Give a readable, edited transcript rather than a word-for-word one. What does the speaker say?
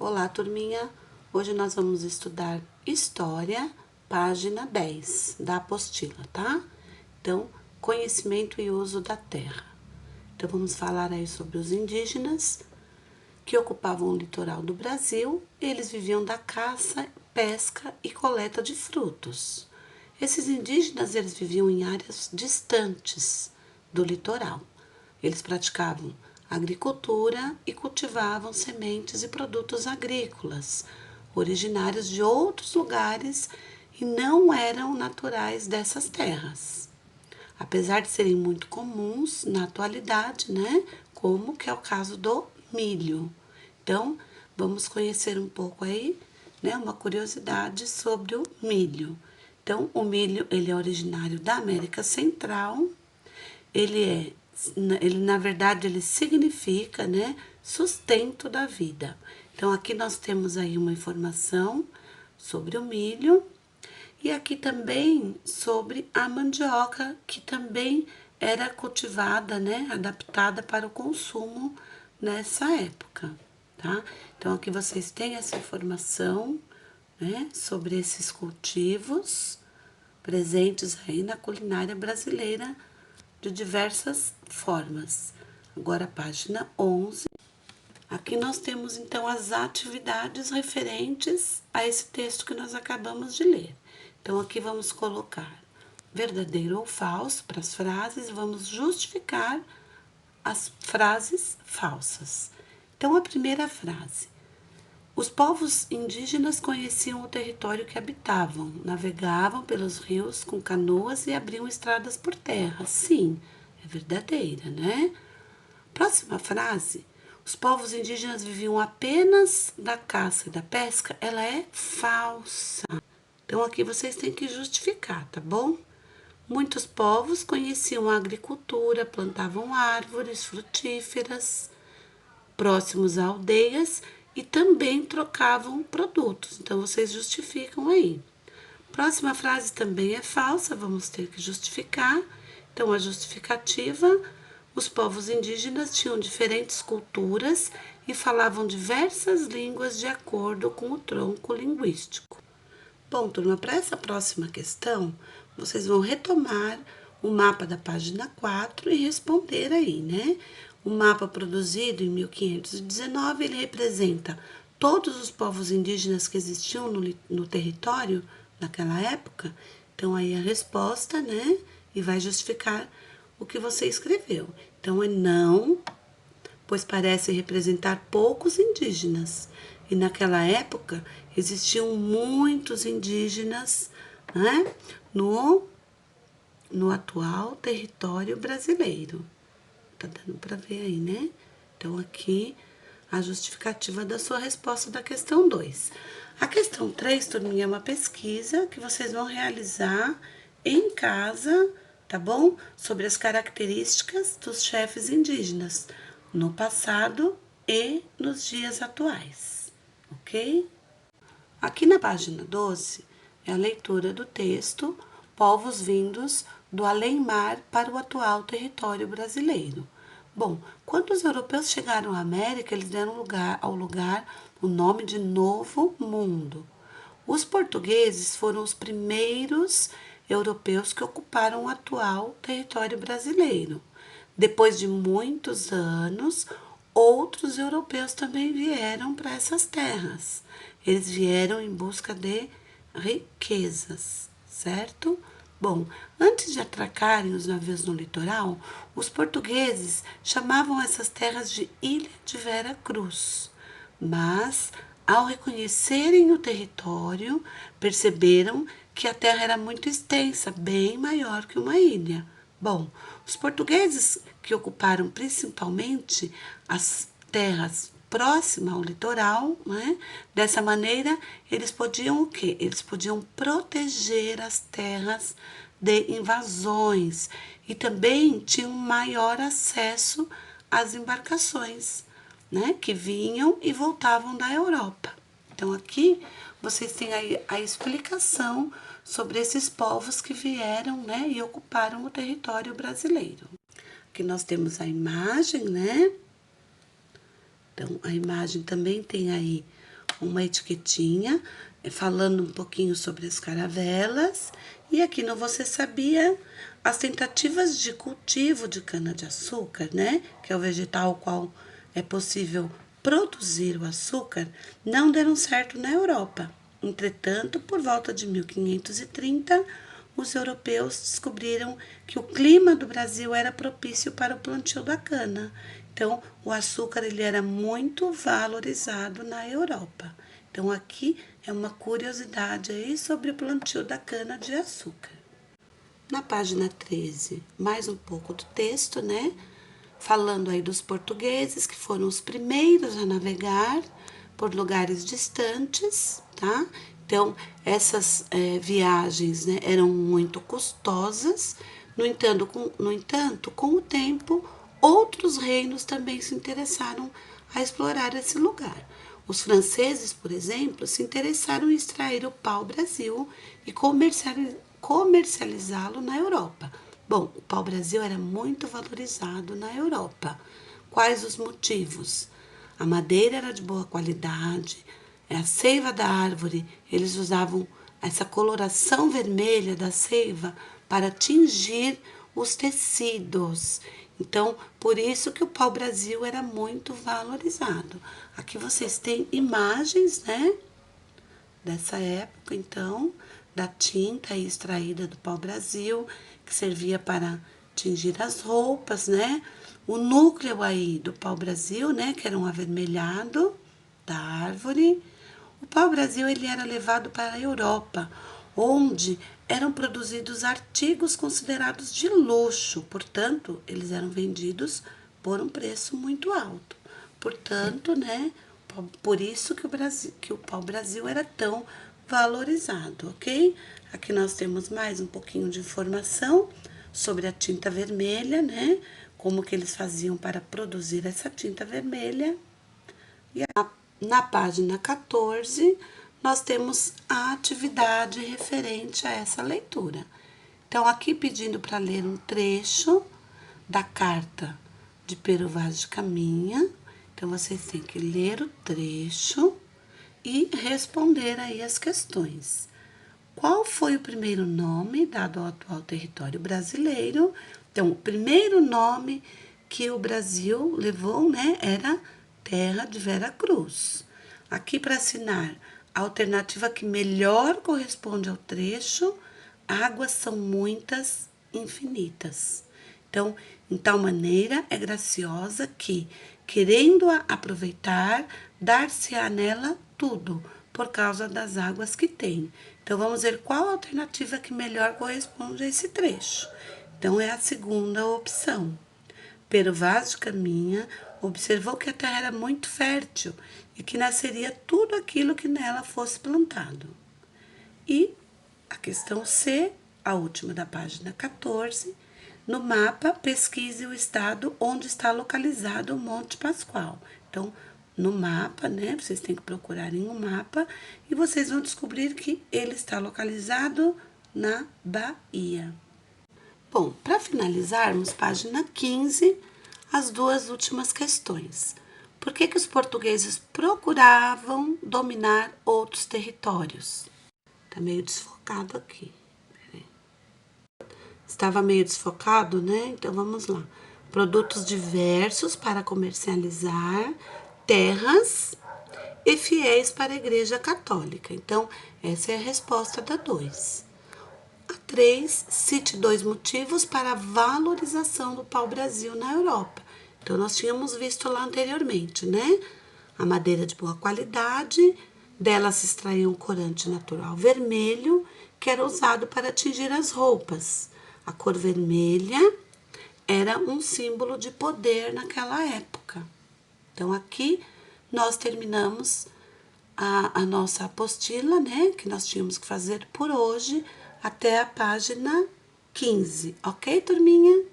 Olá, turminha! Hoje nós vamos estudar História, página 10 da apostila, tá? Então, conhecimento e uso da terra. Então, vamos falar aí sobre os indígenas que ocupavam o litoral do Brasil. Eles viviam da caça, pesca e coleta de frutos. Esses indígenas, eles viviam em áreas distantes do litoral. Eles praticavam agricultura e cultivavam sementes e produtos agrícolas, originários de outros lugares e não eram naturais dessas terras. Apesar de serem muito comuns na atualidade, né? Como que é o caso do milho. Então, vamos conhecer um pouco aí, né? Uma curiosidade sobre o milho. Então, o milho, ele é originário da América Central. Ele na verdade, ele significa, né, sustento da vida. Então, aqui nós temos aí uma informação sobre o milho e aqui também sobre a mandioca, que também era cultivada, né, adaptada para o consumo nessa época, tá? Então, aqui vocês têm essa informação, né, sobre esses cultivos presentes aí na culinária brasileira de diversas formas. Agora, a página 11. Aqui nós temos, então, as atividades referentes a esse texto que nós acabamos de ler. Então, aqui vamos colocar verdadeiro ou falso para as frases e vamos justificar as frases falsas. Então, a primeira frase. Os povos indígenas conheciam o território que habitavam, navegavam pelos rios com canoas e abriam estradas por terra. Sim, é verdadeira, né? Próxima frase. Os povos indígenas viviam apenas da caça e da pesca. Ela é falsa. Então, aqui vocês têm que justificar, tá bom? Muitos povos conheciam a agricultura, plantavam árvores frutíferas próximos a aldeias e também trocavam produtos. Então, vocês justificam aí. Próxima frase também é falsa, vamos ter que justificar. Então, a justificativa: os povos indígenas tinham diferentes culturas e falavam diversas línguas de acordo com o tronco linguístico. Bom, turma, para essa próxima questão, vocês vão retomar o mapa da página 4 e responder aí, né? O mapa produzido em 1519, ele representa todos os povos indígenas que existiam no território naquela época. Então, aí a resposta, né? E vai justificar o que você escreveu. Então, é não, pois parece representar poucos indígenas. E naquela época existiam muitos indígenas, né, no atual território brasileiro. Tá dando para ver aí, né? Então, aqui a justificativa da sua resposta da questão 2. A questão 3, turminha, é uma pesquisa que vocês vão realizar em casa, tá bom? Sobre as características dos chefes indígenas no passado e nos dias atuais, ok? Aqui na página 12 é a leitura do texto Povos vindos do além-mar para o atual território brasileiro. Bom, quando os europeus chegaram à América, eles deram ao lugar o nome de Novo Mundo. Os portugueses foram os primeiros europeus que ocuparam o atual território brasileiro. Depois de muitos anos, outros europeus também vieram para essas terras. Eles vieram em busca de riquezas, certo? Bom, antes de atracarem os navios no litoral, os portugueses chamavam essas terras de Ilha de Vera Cruz. Mas, ao reconhecerem o território, perceberam que a terra era muito extensa, bem maior que uma ilha. Bom, os portugueses que ocuparam principalmente as terras próximas ao litoral, né? Dessa maneira, eles podiam o quê? Eles podiam proteger as terras de invasões e também tinham maior acesso às embarcações, né? Que vinham e voltavam da Europa. Então, aqui vocês têm aí a explicação sobre esses povos que vieram, né, e ocuparam o território brasileiro. Aqui nós temos a imagem, né? Então, a imagem também tem aí uma etiquetinha falando um pouquinho sobre as caravelas. E aqui no Você Sabia, as tentativas de cultivo de cana-de-açúcar, né, que é o vegetal qual é possível produzir o açúcar, não deram certo na Europa. Entretanto, por volta de 1530, os europeus descobriram que o clima do Brasil era propício para o plantio da cana. Então, o açúcar ele era muito valorizado na Europa. Então, aqui é uma curiosidade aí sobre o plantio da cana-de-açúcar. Na página 13, mais um pouco do texto, né? Falando aí dos portugueses, que foram os primeiros a navegar por lugares distantes, tá? Então, essas viagens, né, eram muito custosas. No entanto, com o tempo, outros reinos também se interessaram a explorar esse lugar. Os franceses, por exemplo, se interessaram em extrair o pau-brasil e comercializá-lo na Europa. Bom, o pau-brasil era muito valorizado na Europa. Quais os motivos? A madeira era de boa qualidade, a seiva da árvore, eles usavam essa coloração vermelha da seiva para tingir os tecidos. Então, por isso que o pau-brasil era muito valorizado. Aqui vocês têm imagens, né, dessa época, então, da tinta extraída do pau-brasil, que servia para tingir as roupas, né? O núcleo aí do pau-brasil, né, que era um avermelhado da árvore. O pau-brasil ele era levado para a Europa, onde eram produzidos artigos considerados de luxo, portanto, eles eram vendidos por um preço muito alto. Portanto, né, por isso que o pau-brasil era tão valorizado, ok? Aqui nós temos mais um pouquinho de informação sobre a tinta vermelha, né? Como que eles faziam para produzir essa tinta vermelha. E na página 14, nós temos a atividade referente a essa leitura. Então, aqui pedindo para ler um trecho da carta de Pero Vaz de Caminha. Então, vocês têm que ler o trecho e responder aí as questões. Qual foi o primeiro nome dado ao atual território brasileiro? Então, o primeiro nome que o Brasil levou, né, era Terra de Vera Cruz. Aqui para assinar, a alternativa que melhor corresponde ao trecho, águas são muitas, infinitas. Então, em tal maneira é graciosa que, querendo-a aproveitar, dar-se-á nela tudo, por causa das águas que tem. Então, vamos ver qual a alternativa que melhor corresponde a esse trecho. Então, é a segunda opção. Pero Vaz de Caminha observou que a terra era muito fértil e que nasceria tudo aquilo que nela fosse plantado. E a questão C, a última da página 14, no mapa, pesquise o estado onde está localizado o Monte Pascoal. Então, no mapa, né, vocês têm que procurar em um mapa e vocês vão descobrir que ele está localizado na Bahia. Bom, para finalizarmos, página 15, as duas últimas questões. Por que os portugueses procuravam dominar outros territórios? Tá meio desfocado aqui. Estava meio desfocado, né? Então, vamos lá. Produtos diversos para comercializar, terras e fiéis para a Igreja Católica. Então, essa é a resposta da 2. A 3, cite 2 motivos para a valorização do pau-brasil na Europa. Então, nós tínhamos visto lá anteriormente, né? A madeira de boa qualidade, dela se extraía um corante natural vermelho, que era usado para tingir as roupas. A cor vermelha era um símbolo de poder naquela época. Então, aqui nós terminamos a nossa apostila, né? Que nós tínhamos que fazer por hoje até a página 15, ok, turminha?